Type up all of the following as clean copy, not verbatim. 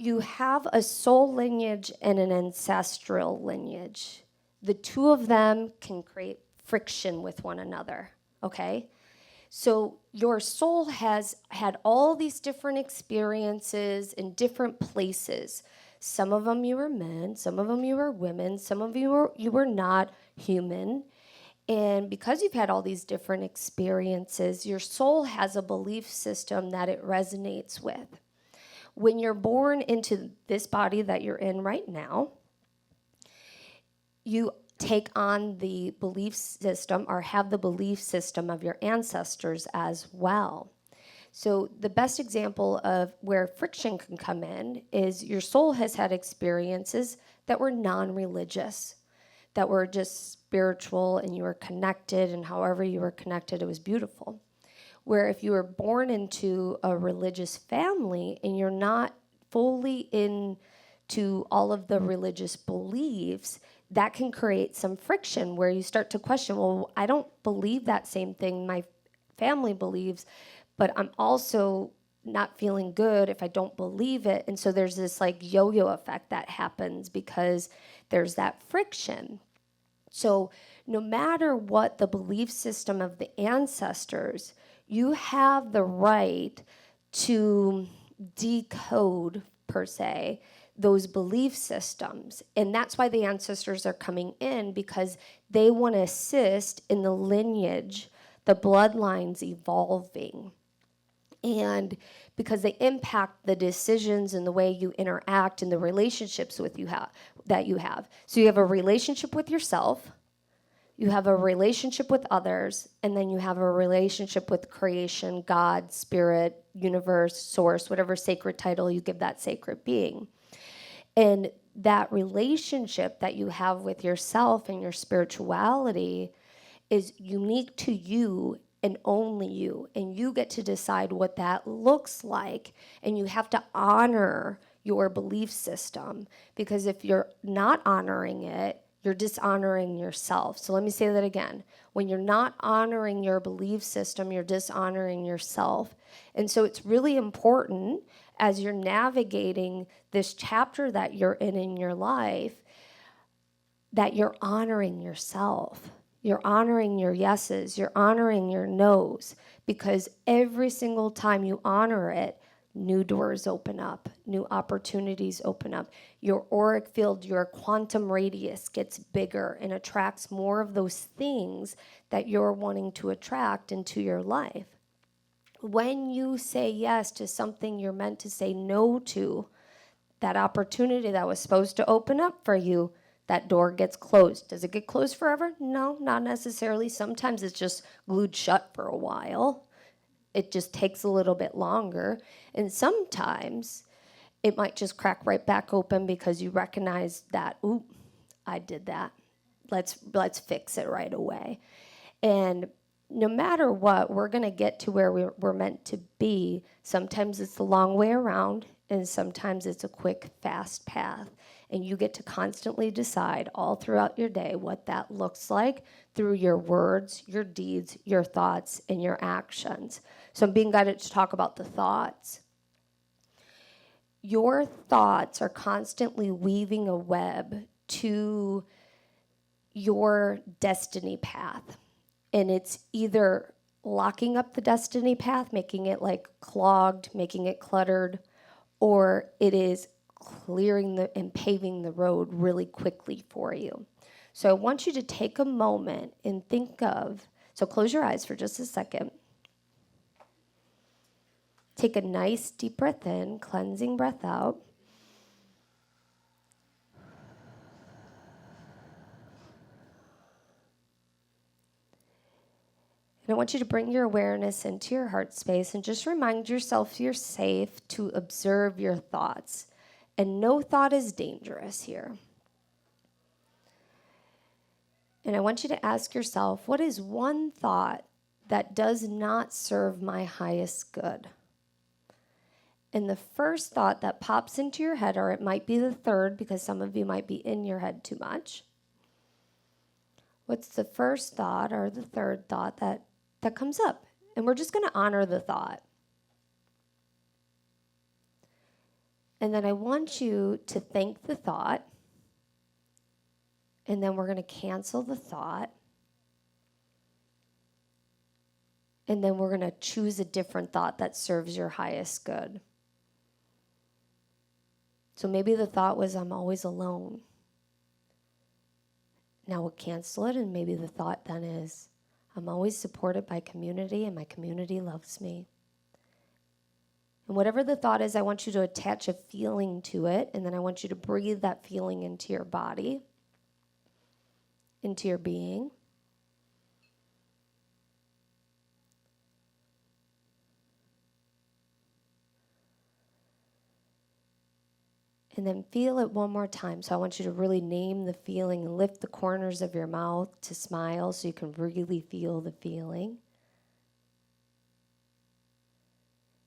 you have a soul lineage and an ancestral lineage. The two of them can create friction with one another, okay? So your soul has had all these different experiences in different places. Some of them you were men, some of them you were women, some of you were not human. And because you've had all these different experiences, your soul has a belief system that it resonates with. When you're born into this body that you're in right now, you take on the belief system or have the belief system of your ancestors as well. So the best example of where friction can come in is your soul has had experiences that were non-religious, that were just spiritual, and you were connected, and however you were connected, it was beautiful. Where if you were born into a religious family and you're not fully into all of the religious beliefs, that can create some friction where you start to question, well, I don't believe that same thing my family believes, but I'm also not feeling good if I don't believe it. And so there's this like yo-yo effect that happens because there's that friction. So no matter what the belief system of the ancestors, you have the right to decode, per se, those belief systems. And that's why the ancestors are coming in, because they want to assist in the lineage, the bloodlines evolving. And because they impact the decisions and the way you interact and the relationships that you have. So you have a relationship with yourself, you have a relationship with others, and then you have a relationship with creation, God, spirit, universe, source, whatever sacred title you give that sacred being. And that relationship that you have with yourself and your spirituality is unique to you and only you. And you get to decide what that looks like. And you have to honor your belief system, because if you're not honoring it, you're dishonoring yourself. So let me say that again. When you're not honoring your belief system, you're dishonoring yourself. And so it's really important as you're navigating this chapter that you're in your life, that you're honoring yourself. You're honoring your yeses. You're honoring your nos. Because every single time you honor it, new doors open up, new opportunities open up. Your auric field, your quantum radius gets bigger and attracts more of those things that you're wanting to attract into your life. When you say yes to something you're meant to say no to, that opportunity that was supposed to open up for you, that door gets closed. Does it get closed forever? No, not necessarily. Sometimes it's just glued shut for a while. It just takes a little bit longer. And sometimes it might just crack right back open because you recognize that, ooh, I did that. Let's fix it right away. And no matter what, we're going to get to where we're meant to be. Sometimes it's the long way around, and sometimes it's a quick, fast path. And you get to constantly decide all throughout your day what that looks like through your words, your deeds, your thoughts, and your actions. So I'm being guided to talk about the thoughts. Your thoughts are constantly weaving a web to your destiny path. And it's either locking up the destiny path, making it like clogged, making it cluttered, or it is clearing and paving the road really quickly for you. So I want you to take a moment and think of, so close your eyes for just a second. Take a nice deep breath in, cleansing breath out. And I want you to bring your awareness into your heart space and just remind yourself you're safe to observe your thoughts. And no thought is dangerous here. And I want you to ask yourself, what is one thought that does not serve my highest good? And the first thought that pops into your head, or it might be the third, because some of you might be in your head too much. What's the first thought or the third thought that comes up? And we're just going to honor the thought. And then I want you to think the thought, and then we're going to cancel the thought, and then we're going to choose a different thought that serves your highest good. So maybe the thought was, I'm always alone. Now we'll cancel it, and maybe the thought then is, I'm always supported by community, and my community loves me. And whatever the thought is, I want you to attach a feeling to it, and then I want you to breathe that feeling into your body, into your being. And then feel it one more time. So I want you to really name the feeling and lift the corners of your mouth to smile so you can really feel the feeling.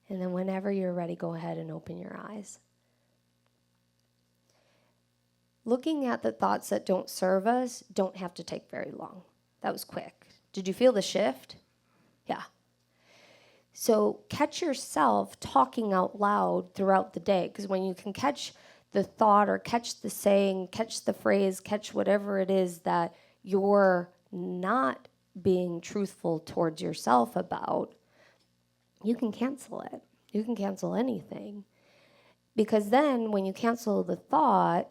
And then whenever you're ready, go ahead and open your eyes. Looking at the thoughts that don't serve us don't have to take very long. That was quick. Did you feel the shift? Yeah. So catch yourself talking out loud throughout the day, because when you can catch the thought or catch the saying, catch the phrase, catch whatever it is that you're not being truthful towards yourself about, you can cancel it. You can cancel anything. Because then when you cancel the thought,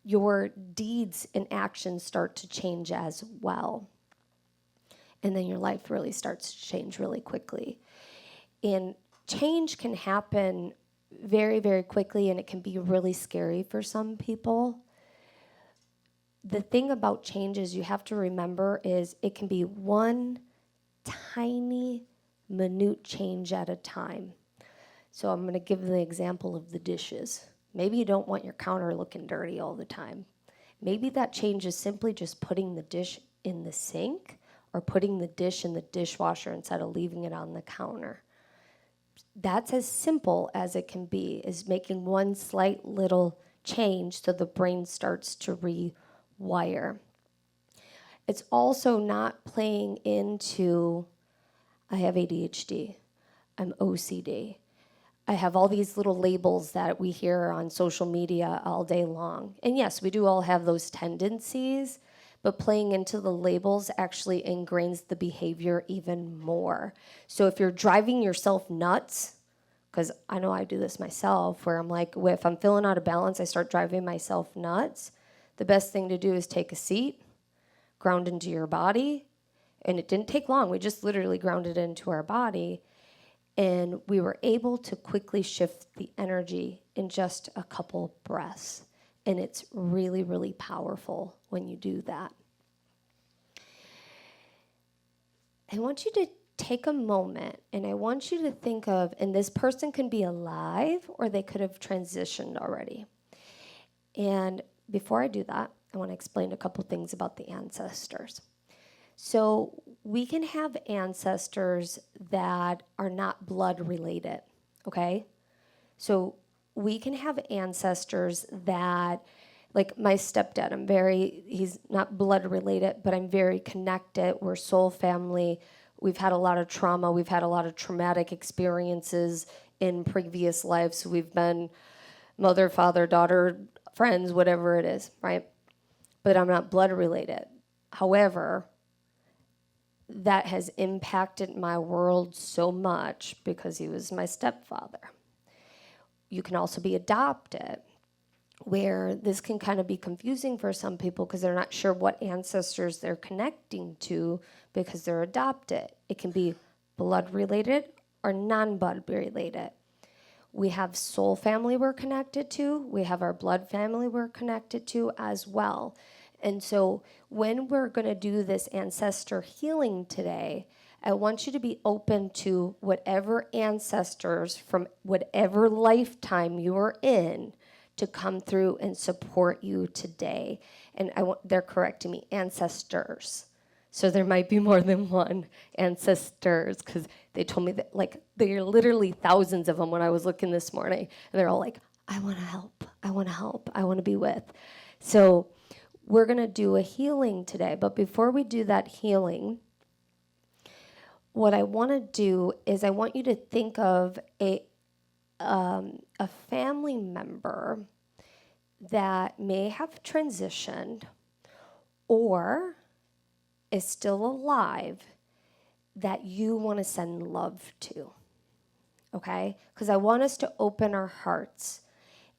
your deeds and actions start to change as well. And then your life really starts to change really quickly. And change can happen very, very quickly, and it can be really scary for some people. The thing about change is you have to remember is it can be one tiny, minute change at a time. So I'm going to give the example of the dishes. Maybe you don't want your counter looking dirty all the time. Maybe that change is simply just putting the dish in the sink or putting the dish in the dishwasher instead of leaving it on the counter. That's as simple as it can be, is making one slight little change so the brain starts to rewire. It's also not playing into, I have ADHD, I'm OCD. I have all these little labels that we hear on social media all day long. And yes, we do all have those tendencies, but playing into the labels actually ingrains the behavior even more. So if you're driving yourself nuts, because I know I do this myself, where I'm like, if I'm feeling out of balance, I start driving myself nuts, the best thing to do is take a seat, ground into your body, and it didn't take long. We just literally grounded into our body, and we were able to quickly shift the energy in just a couple breaths. And it's really, really powerful when you do that. I want you to take a moment, and I want you to think of, and this person can be alive or they could have transitioned already. And before I do that, I want to explain a couple things about the ancestors. So we can have ancestors that are not blood related, okay? So we can have ancestors that, like my stepdad, he's not blood related, but I'm very connected. We're soul family. We've had a lot of trauma. We've had a lot of traumatic experiences in previous lives. We've been mother, father, daughter, friends, whatever it is, right? But I'm not blood related. However, that has impacted my world so much because he was my stepfather. You can also be adopted, where this can kind of be confusing for some people because they're not sure what ancestors they're connecting to because they're adopted. It can be blood related or non-blood related. We have soul family we're connected to. We have our blood family we're connected to as well. And so when we're going to do this ancestor healing today, I want you to be open to whatever ancestors from whatever lifetime you're in to come through and support you today. And they're correcting me, ancestors. So there might be more than one ancestors, because they told me that, like, there are literally thousands of them when I was looking this morning. And they're all like, I want to help, I want to help, I want to be with. So we're going to do a healing today. But before we do that healing, what I want to do is I want you to think of a family member that may have transitioned or is still alive that you want to send love to, okay? Because I want us to open our hearts,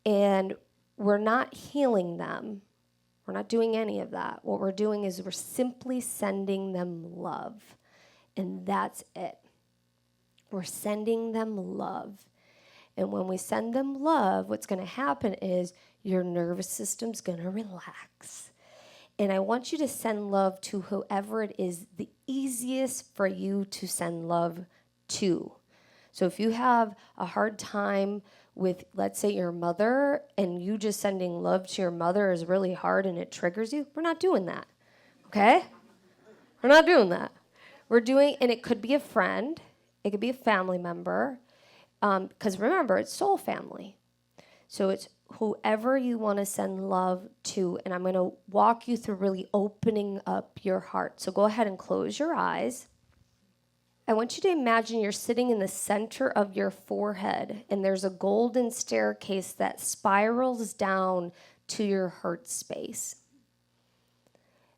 and we're not healing them. We're not doing any of that. What we're doing is we're simply sending them love, and that's it. We're sending them love. And when we send them love, what's going to happen is your nervous system's going to relax. And I want you to send love to whoever it is the easiest for you to send love to. So if you have a hard time with, let's say, your mother, and you just sending love to your mother is really hard and it triggers you, we're not doing that, okay? We're not doing that. We're doing, and it could be a friend, it could be a family member, because remember, it's soul family. So it's whoever you want to send love to, and I'm going to walk you through really opening up your heart. So go ahead and close your eyes. I want you to imagine you're sitting in the center of your forehead, and there's a golden staircase that spirals down to your heart space.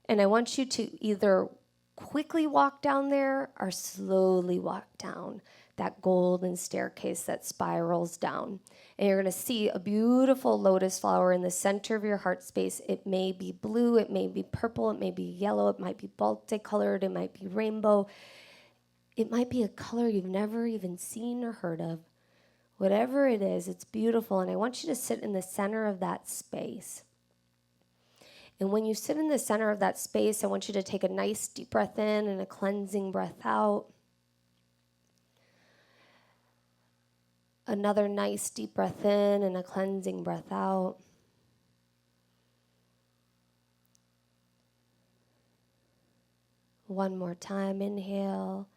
And I want you to either quickly walk down there or slowly walk down that golden staircase that spirals down. And you're going to see a beautiful lotus flower in the center of your heart space. It may be blue, it may be purple, it may be yellow, it might be multicolored, it might be rainbow. It might be a color you've never even seen or heard of. Whatever it is, it's beautiful. And I want you to sit in the center of that space. And when you sit in the center of that space, I want you to take a nice deep breath in and a cleansing breath out. Another nice deep breath in and a cleansing breath out. One more time, inhale.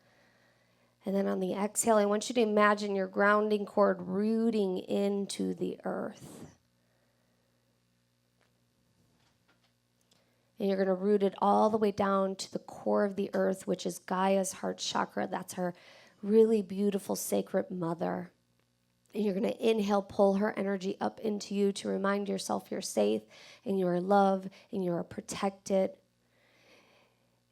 And then on the exhale, I want you to imagine your grounding cord rooting into the earth. And you're going to root it all the way down to the core of the earth, which is Gaia's heart chakra. That's her really beautiful sacred mother. And you're going to inhale, pull her energy up into you to remind yourself you're safe and you are loved and you are protected.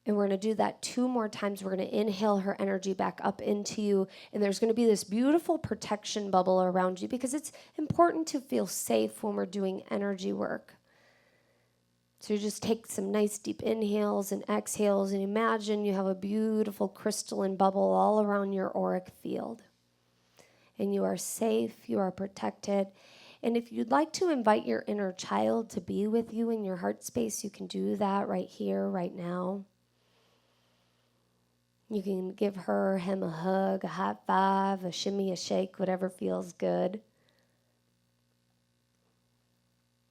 And we're going to do that 2 more times. We're going to inhale her energy back up into you. And there's going to be this beautiful protection bubble around you because it's important to feel safe when we're doing energy work. So you just take some nice deep inhales and exhales and imagine you have a beautiful crystalline bubble all around your auric field. And you are safe, you are protected. And if you'd like to invite your inner child to be with you in your heart space, you can do that right here, right now. You can give her, him a hug, a high five, a shimmy, a shake, whatever feels good.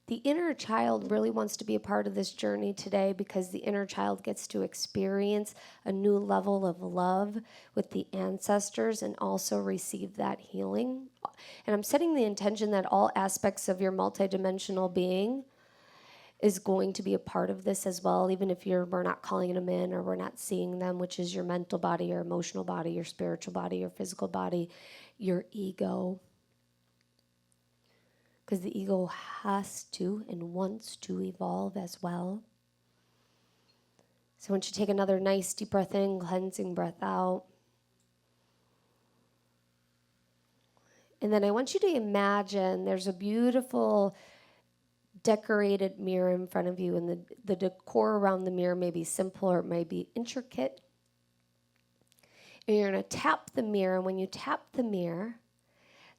The inner child really wants to be a part of this journey today because the inner child gets to experience a new level of love with the ancestors and also receive that healing. And I'm setting the intention that all aspects of your multidimensional being is going to be a part of this as well, even if we're not calling them in or we're not seeing them, which is your mental body, your emotional body, your spiritual body, your physical body, your ego. Because the ego has to and wants to evolve as well. So once you take another nice deep breath in, cleansing breath out. And then I want you to imagine there's a beautiful decorated mirror in front of you, and the decor around the mirror may be simple or it may be intricate. And you're going to tap the mirror, and when you tap the mirror,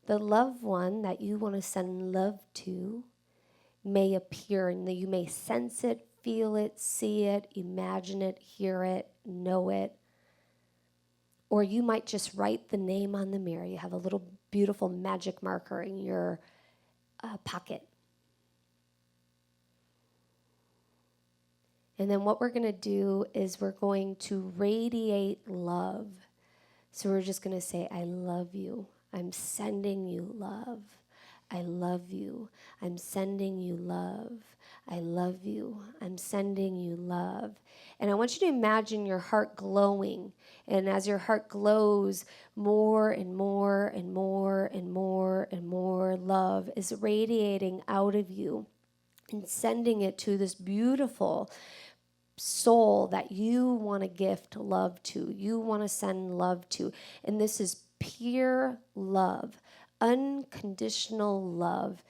the loved one that you want to send love to may appear, and you may sense it, feel it, see it, imagine it, hear it, know it. Or you might just write the name on the mirror. You have a little beautiful magic marker in your pocket. And then what we're going to do is we're going to radiate love. So we're just going to say, I love you. I'm sending you love. I love you. I'm sending you love. I love you. I'm sending you love. And I want you to imagine your heart glowing. And as your heart glows, more and more and more and more and more love is radiating out of you and sending it to this beautiful soul that you want to gift love to, you want to send love to. And this is pure love, unconditional love.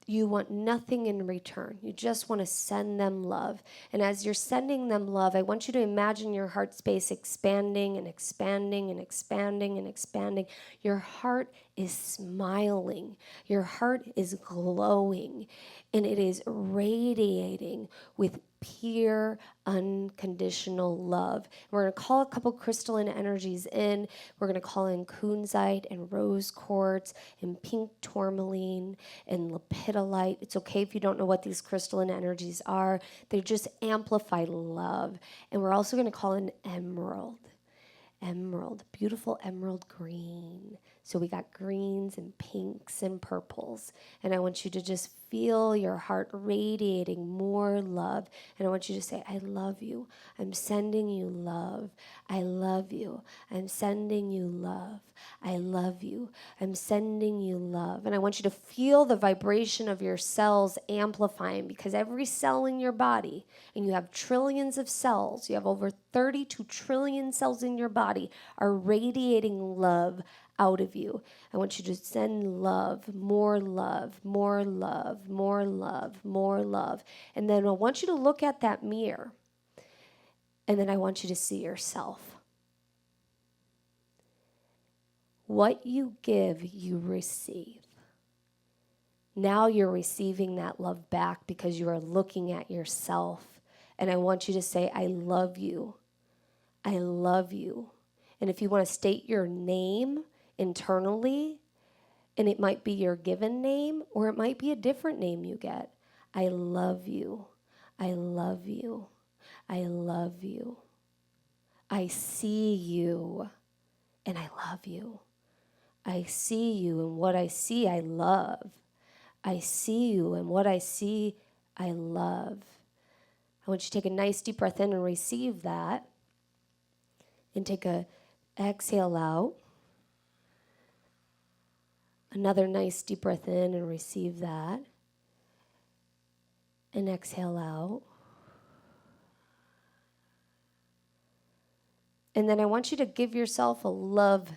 You want nothing in return. You just want to send them love. And as you're sending them love, I want you to imagine your heart space expanding and expanding and expanding and expanding. Your heart is smiling. Your heart is glowing. And it is radiating with pure, unconditional love. We're going to call a couple crystalline energies in. We're going to call in kunzite and rose quartz and pink tourmaline and lepidolite. It's okay if you don't know what these crystalline energies are. They just amplify love. And we're also going to call in emerald, beautiful emerald green. So we got greens and pinks and purples. And I want you to just feel your heart radiating more love. And I want you to say, I love you. I'm sending you love. I love you. I'm sending you love. I love you. I'm sending you love. And I want you to feel the vibration of your cells amplifying, because every cell in your body, and you have trillions of cells, you have over 32 trillion cells in your body, are radiating love out of you. I want you to send love, more love, more love, more love, more love. And then I want you to look at that mirror. And then I want you to see yourself. What you give, you receive. Now you're receiving that love back because you are looking at yourself. And I want you to say, I love you. I love you. And if you want to state your name internally, and it might be your given name, or it might be a different name you get. I love you. I love you. I love you. I see you, and I love you. I see you, and what I see, I love. I see you, and what I see, I love. I want you to take a nice deep breath in and receive that. And take a exhale out. Another nice deep breath in and receive that. And exhale out. And then I want you to give yourself a love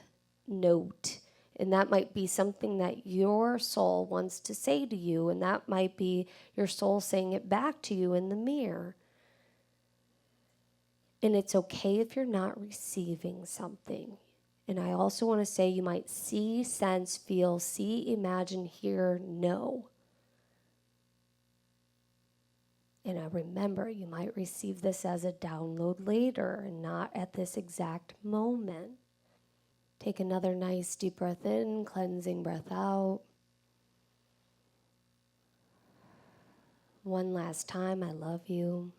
note. And that might be something that your soul wants to say to you. And that might be your soul saying it back to you in the mirror. And it's okay if you're not receiving something. And I also want to say you might see, sense, feel, see, imagine, hear, know. And I remember you might receive this as a download later and not at this exact moment. Take another nice deep breath in, cleansing breath out. One last time, I love you.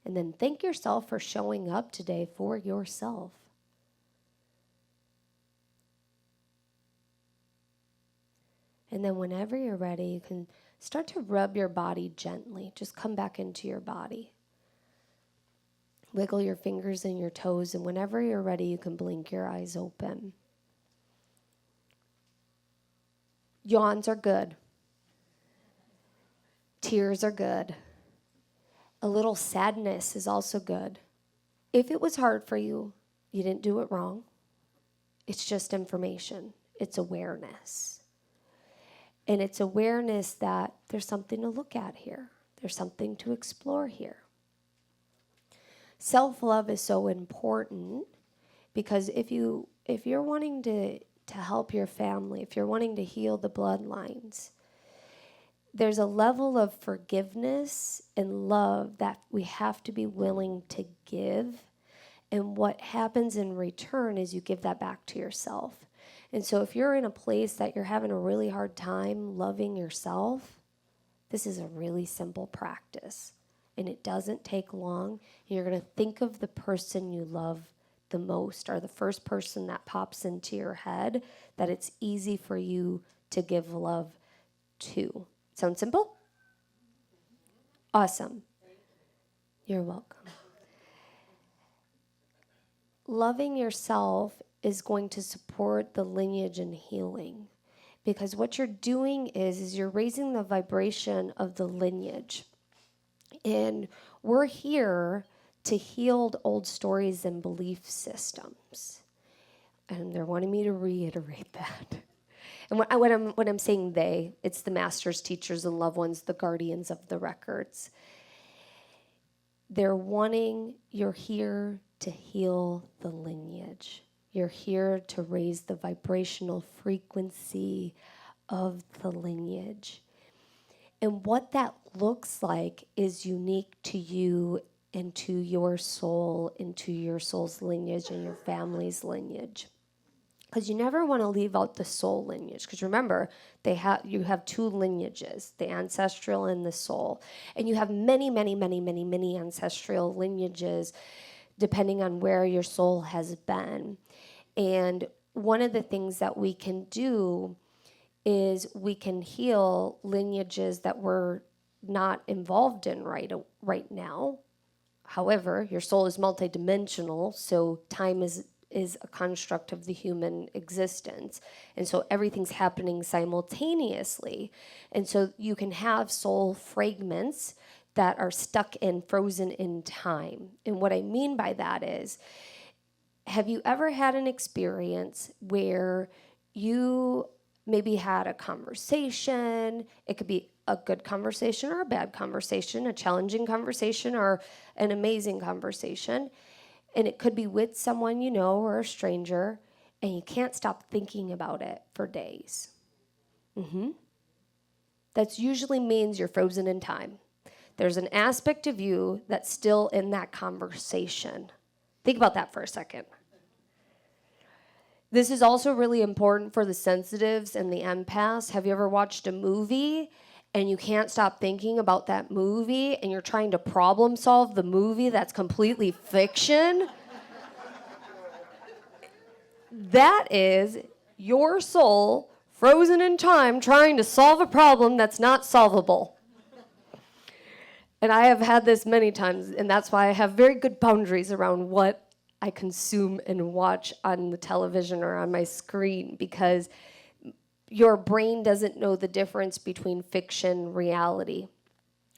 And then thank yourself for showing up today for yourself. And then whenever you're ready, you can start to rub your body gently. Just come back into your body. Wiggle your fingers and your toes, and whenever you're ready, you can blink your eyes open. Yawns are good. Tears are good. A little sadness is also good. If it was hard for you, you didn't do it wrong. It's just information. It's awareness. And it's awareness that there's something to look at here. There's something to explore here. Self-love is so important because if you're wanting to help your family, if you're wanting to heal the bloodlines, there's a level of forgiveness and love that we have to be willing to give. And what happens in return is you give that back to yourself. And so if you're in a place that you're having a really hard time loving yourself, this is a really simple practice. And it doesn't take long. You're going to think of the person you love the most, or the first person that pops into your head that it's easy for you to give love to. Sound simple? Awesome. You're welcome. Loving yourself is going to support the lineage and healing, because what you're doing is you're raising the vibration of the lineage. And we're here to heal old stories and belief systems. And they're wanting me to reiterate that. And when I'm saying they, it's the masters, teachers, and loved ones, the guardians of the records. They're wanting, you're here to heal the lineage. You're here to raise the vibrational frequency of the lineage. And what that looks like is unique to you and to your soul, into your soul's lineage and your family's lineage. Because you never want to leave out the soul lineage. Because remember, you have two lineages, the ancestral and the soul. And you have many, many, many, many, many ancestral lineages, depending on where your soul has been. And one of the things that we can do is we can heal lineages that we're not involved in right now. However, your soul is multidimensional, so time is a construct of the human existence. And so everything's happening simultaneously. And so you can have soul fragments that are stuck and frozen in time. And what I mean by that is, have you ever had an experience where you maybe had a conversation? It could be a good conversation or a bad conversation, a challenging conversation or an amazing conversation. And it could be with someone you know or a stranger, and you can't stop thinking about it for days. That usually means you're frozen in time. There's an aspect of you that's still in that conversation. Think about that for a second. This is also really important for the sensitives and the empaths. Have you ever watched a movie and you can't stop thinking about that movie and you're trying to problem solve the movie that's completely fiction? That is your soul frozen in time trying to solve a problem that's not solvable. And I have had this many times, and that's why I have very good boundaries around what I consume and watch on the television or on my screen, because your brain doesn't know the difference between fiction and reality.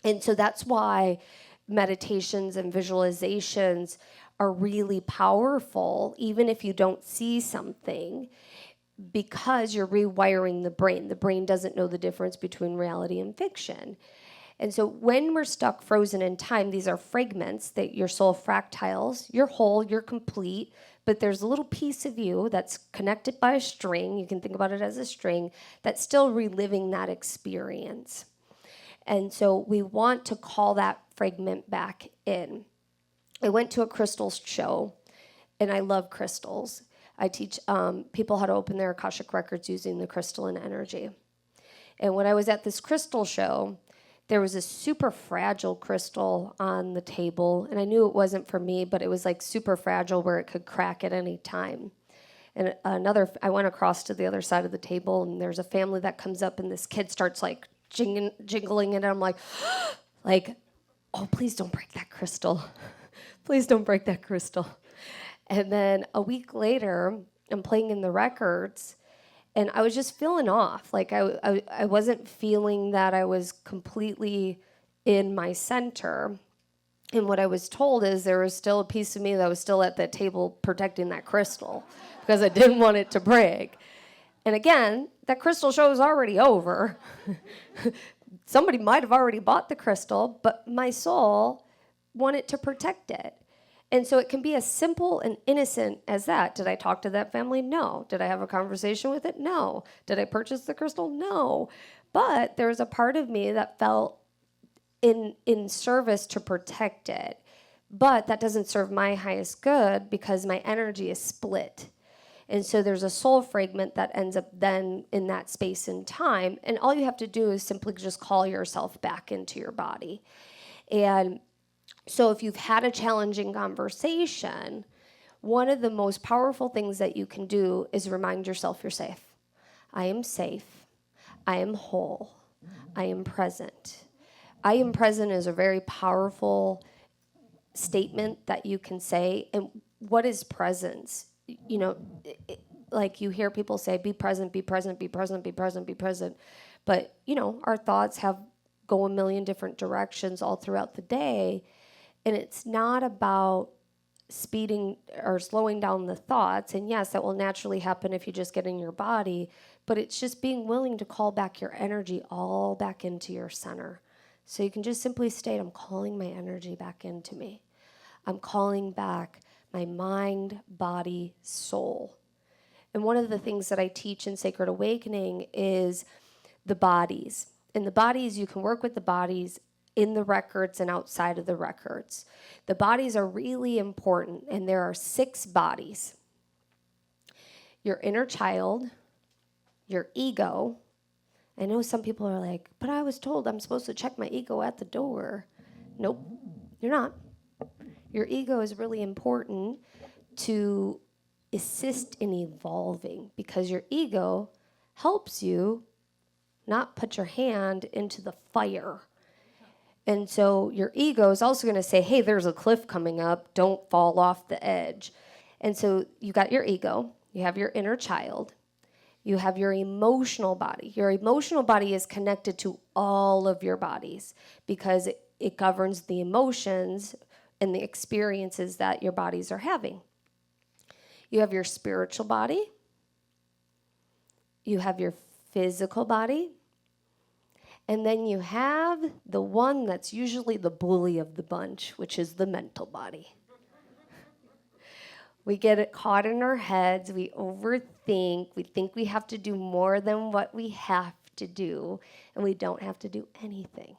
And so that's why meditations and visualizations are really powerful, even if you don't see something, because you're rewiring the brain. The brain doesn't know the difference between reality and fiction. And so when we're stuck frozen in time, these are fragments, that your soul fractals. You're whole, you're complete, but there's a little piece of you that's connected by a string. You can think about it as a string that's still reliving that experience. And so we want to call that fragment back in. I went to a crystals show, and I love crystals. I teach people how to open their Akashic Records using the crystalline energy. And when I was at this crystal show, there was a super fragile crystal on the table, and I knew it wasn't for me, but it was like super fragile where it could crack at any time. And I went across to the other side of the table, and there's a family that comes up, and this kid starts like jingling it, and I'm like, oh, please don't break that crystal. Please don't break that crystal. And then a week later, I'm playing in the records, and I was just feeling off. Like I wasn't feeling that I was completely in my center. And what I was told is there was still a piece of me that was still at that table protecting that crystal because I didn't want it to break. And again, that crystal show is already over. Somebody might have already bought the crystal, but my soul wanted to protect it. And so it can be as simple and innocent as that. Did I talk to that family? No. Did I have a conversation with it? No. Did I purchase the crystal? No. But there was a part of me that felt in service to protect it. But that doesn't serve my highest good because my energy is split. And so there's a soul fragment that ends up then in that space and time. And all you have to do is simply just call yourself back into your body. And so if you've had a challenging conversation, one of the most powerful things that you can do is remind yourself you're safe. I am safe. I am whole. I am present. I am present is a very powerful statement that you can say. And what is presence? You know, like you hear people say, be present, be present, be present, be present, be present. But, you know, our thoughts go a million different directions all throughout the day. And it's not about speeding or slowing down the thoughts. And yes, that will naturally happen if you just get in your body. But it's just being willing to call back your energy all back into your center. So you can just simply state, I'm calling my energy back into me. I'm calling back my mind, body, soul. And one of the things that I teach in Sacred Awakening is the bodies. In the bodies, you can work with the bodies in the records and outside of the records. The bodies are really important, and there are 6 bodies. Your inner child, your ego. I know some people are like, but I was told I'm supposed to check my ego at the door. Nope, you're not. Your ego is really important to assist in evolving, because your ego helps you not put your hand into the fire. And so your ego is also going to say, hey, there's a cliff coming up. Don't fall off the edge. And so you got your ego. You have your inner child. You have your emotional body. Your emotional body is connected to all of your bodies because it governs the emotions and the experiences that your bodies are having. You have your spiritual body. You have your physical body. And then you have the one that's usually the bully of the bunch, which is the mental body. We get it caught in our heads. We overthink. We think we have to do more than what we have to do, and we don't have to do anything.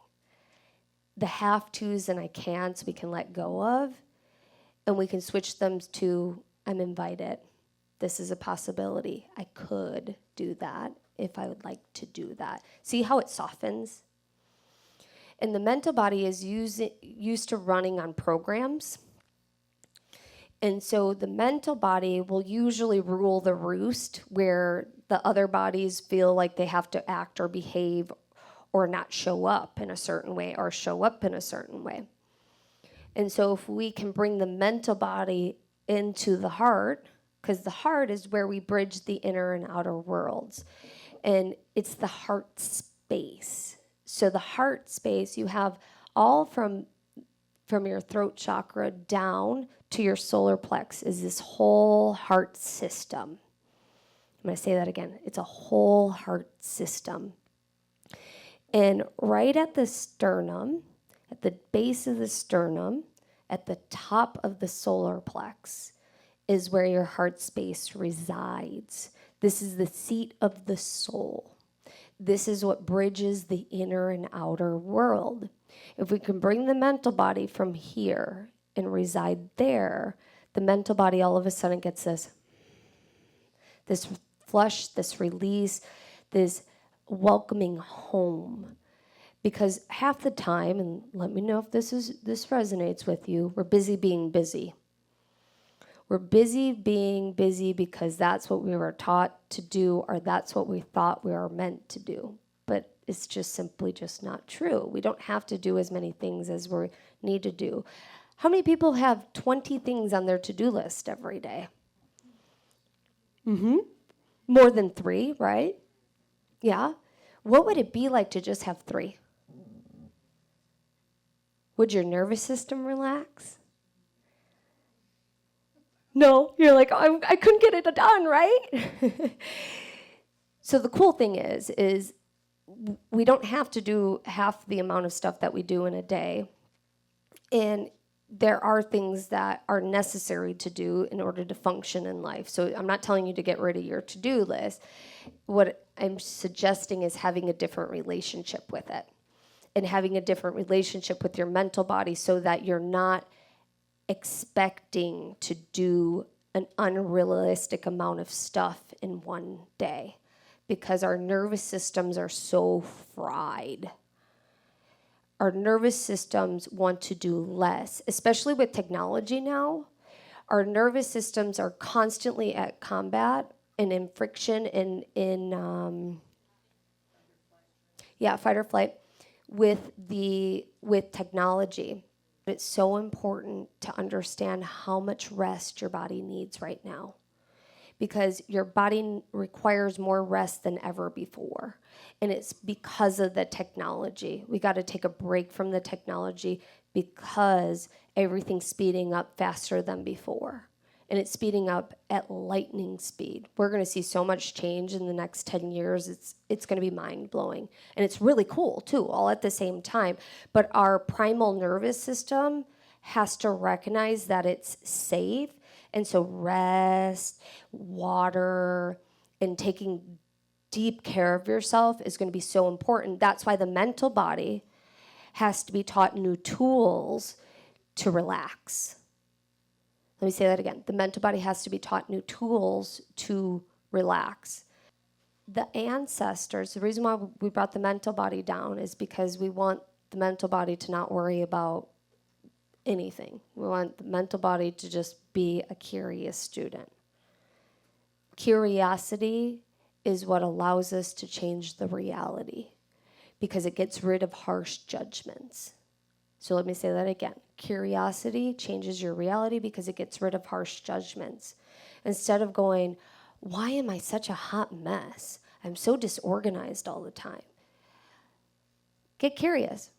The have-tos and I can'ts we can let go of, and we can switch them to, I'm invited. This is a possibility. I could do that if I would like to do that. See how it softens? And the mental body is used to running on programs. And so the mental body will usually rule the roost, where the other bodies feel like they have to act or behave or not show up in a certain way or show up in a certain way. And so if we can bring the mental body into the heart, because the heart is where we bridge the inner and outer worlds. And it's the heart space. So the heart space, you have all from your throat chakra down to your solar plex is this whole heart system. I'm going to say that again. It's a whole heart system. And right at the sternum, at the base of the sternum, at the top of the solar plex, is where your heart space resides. This is the seat of the soul. This is what bridges the inner and outer world. If we can bring the mental body from here and reside there, the mental body all of a sudden gets this flush, this release, this welcoming home. Because half the time, and let me know if this resonates with you, we're busy being busy. We're busy being busy because that's what we were taught to do, or that's what we thought we were meant to do. But it's just simply just not true. We don't have to do as many things as we need to do. How many people have 20 things on their to-do list every day? More than 3, right? Yeah. What would it be like to just have 3? Would your nervous system relax? No, you're like, oh, I couldn't get it done, right? So the cool thing is we don't have to do half the amount of stuff that we do in a day. And there are things that are necessary to do in order to function in life. So I'm not telling you to get rid of your to-do list. What I'm suggesting is having a different relationship with it, and having a different relationship with your mental body so that you're not expecting to do an unrealistic amount of stuff in one day, because our nervous systems are so fried. Our nervous systems want to do less, especially with technology now. Our nervous systems are constantly at combat and in friction and in Yeah, fight or flight with technology. It's so important to understand how much rest your body needs right now, because your body requires more rest than ever before. And it's because of the technology. We got to take a break from the technology because everything's speeding up faster than before. And it's speeding up at lightning speed. We're going to see so much change in the next 10 years. It's going to be mind-blowing. And it's really cool, too, all at the same time. But our primal nervous system has to recognize that it's safe. And so rest, water, and taking deep care of yourself is going to be so important. That's why the mental body has to be taught new tools to relax. Let me say that again. The mental body has to be taught new tools to relax. The ancestors, the reason why we brought the mental body down is because we want the mental body to not worry about anything. We want the mental body to just be a curious student. Curiosity is what allows us to change the reality because it gets rid of harsh judgments. So let me say that again. Curiosity changes your reality because it gets rid of harsh judgments. Instead of going, why am I such a hot mess? I'm so disorganized all the time. Get curious.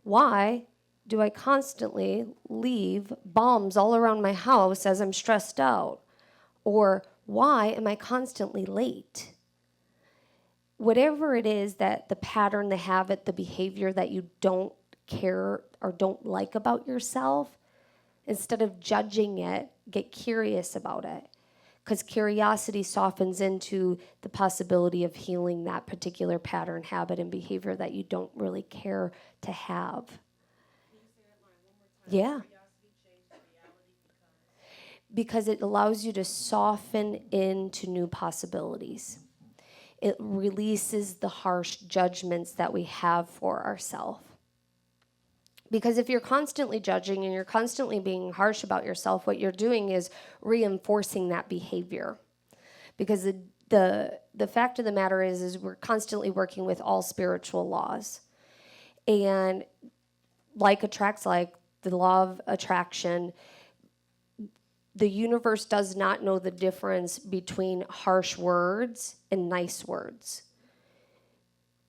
Why do I constantly leave bombs all around my house as I'm stressed out? Or why am I constantly late? Whatever it is that the pattern, the habit, the behavior that you don't care or don't like about yourself, instead of judging it, get curious about it. Because curiosity softens into the possibility of healing that particular pattern, habit, and behavior that you don't really care to have. Yeah. Because it allows you to soften into new possibilities. It releases the harsh judgments that we have for ourselves. Because if you're constantly judging and you're constantly being harsh about yourself, what you're doing is reinforcing that behavior. Because the fact of the matter is we're constantly working with all spiritual laws. And like attracts like, the law of attraction, the universe does not know the difference between harsh words and nice words.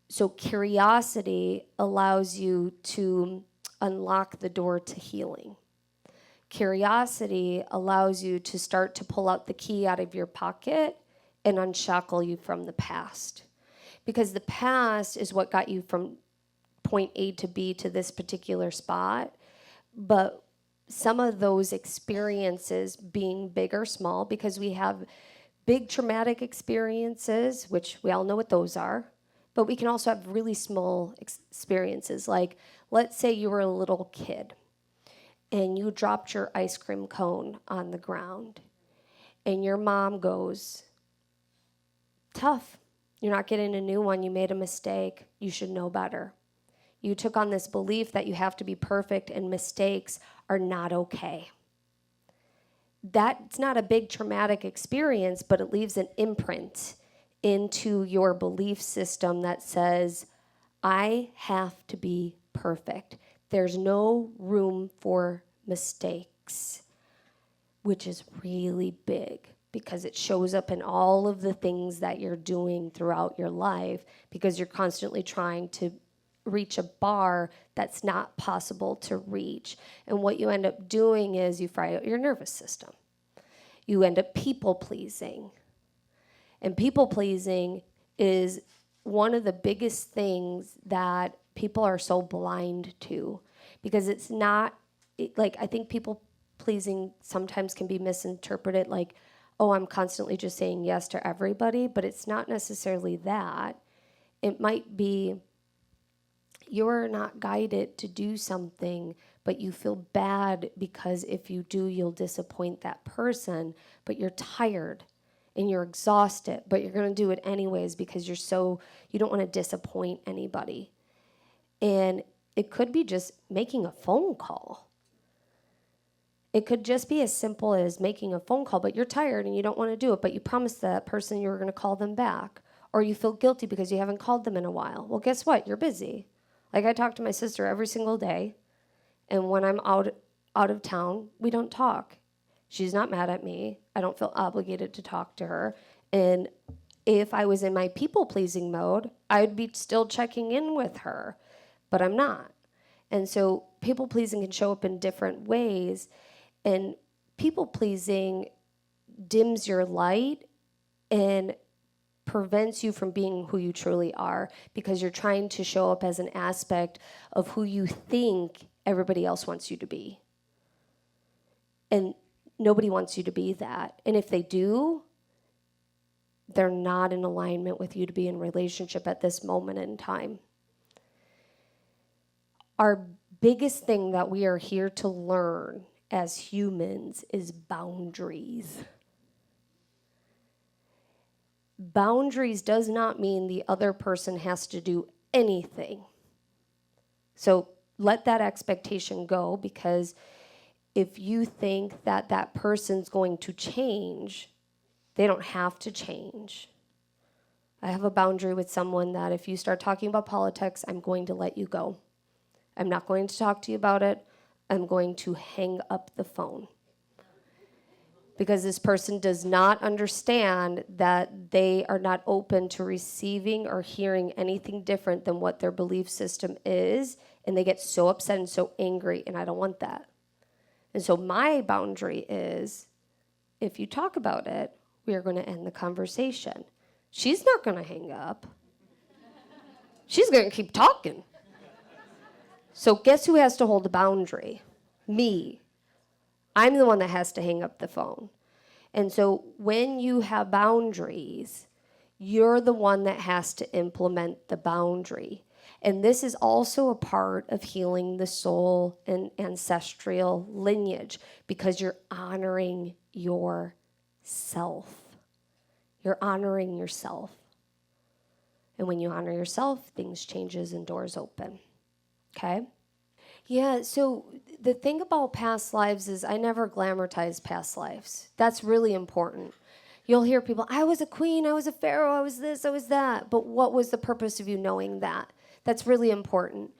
So curiosity allows you to unlock the door to healing. Curiosity allows you to start to pull out the key out of your pocket and unshackle you from the past. Because the past is what got you from point A to B to this particular spot. But some of those experiences being big or small, because we have big traumatic experiences, which we all know what those are, but we can also have really small experiences. Like, let's say you were a little kid and you dropped your ice cream cone on the ground and your mom goes, tough, you're not getting a new one, you made a mistake, you should know better. You took on this belief that you have to be perfect and mistakes are not okay. That's not a big traumatic experience, but it leaves an imprint into your belief system that says, I have to be perfect. There's no room for mistakes, which is really big because it shows up in all of the things that you're doing throughout your life because you're constantly trying to reach a bar that's not possible to reach. And what you end up doing is you fry out your nervous system. You end up people-pleasing. And people-pleasing is one of the biggest things that people are so blind to because it's not, like, I think people-pleasing sometimes can be misinterpreted like, oh, I'm constantly just saying yes to everybody, but it's not necessarily that. It might be you're not guided to do something, but you feel bad because if you do, you'll disappoint that person, but you're tired and you're exhausted, but you're going to do it anyways because you don't want to disappoint anybody. And it could be just making a phone call. It could just be as simple as making a phone call, but you're tired and you don't want to do it, but you promised that person you were going to call them back. or you feel guilty because you haven't called them in a while. Well, guess what? You're busy. Like I talk to my sister every single day, and when I'm out of town, we don't talk. She's not mad at me. I don't feel obligated to talk to her. And if I was in my people-pleasing mode, I'd be still checking in with her, but I'm not. And so people-pleasing can show up in different ways, and people-pleasing dims your light and prevents you from being who you truly are because you're trying to show up as an aspect of who you think everybody else wants you to be. And nobody wants you to be that. And if they do, they're not in alignment with you to be in relationship at this moment in time. Our biggest thing that we are here to learn as humans is boundaries. Boundaries does not mean the other person has to do anything. So let that expectation go, because if you think that that person's going to change, they don't have to change. I have a boundary with someone that if you start talking about politics, I'm going to let you go. I'm not going to talk to you about it. I'm going to hang up the phone. Because this person does not understand that they are not open to receiving or hearing anything different than what their belief system is, and they get so upset and so angry, and I don't want that. And so my boundary is, if you talk about it, we are going to end the conversation. She's not going to hang up. She's going to keep talking. So guess who has to hold the boundary? Me. I'm the one that has to hang up the phone. And so when you have boundaries, you're the one that has to implement the boundary. And this is also a part of healing the soul and ancestral lineage, because you're honoring yourself. You're honoring yourself. And when you honor yourself, things changes and doors open. Okay? Yeah, so the thing about past lives is I never glamorize past lives. That's really important. You'll hear people, I was a queen, I was a pharaoh, I was this, I was that. But what was the purpose of you knowing that? That's really important.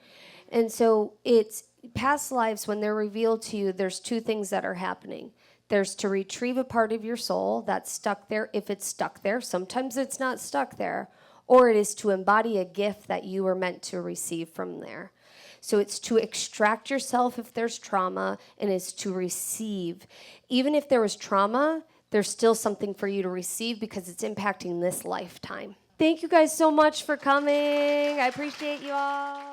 And so it's past lives, when they're revealed to you, there's two things that are happening. There's to retrieve a part of your soul that's stuck there, if it's stuck there. Sometimes it's not stuck there. Or it is to embody a gift that you were meant to receive from there. So it's to extract yourself if there's trauma, and it's to receive. Even if there was trauma, there's still something for you to receive because it's impacting this lifetime. Thank you guys so much for coming. I appreciate you all.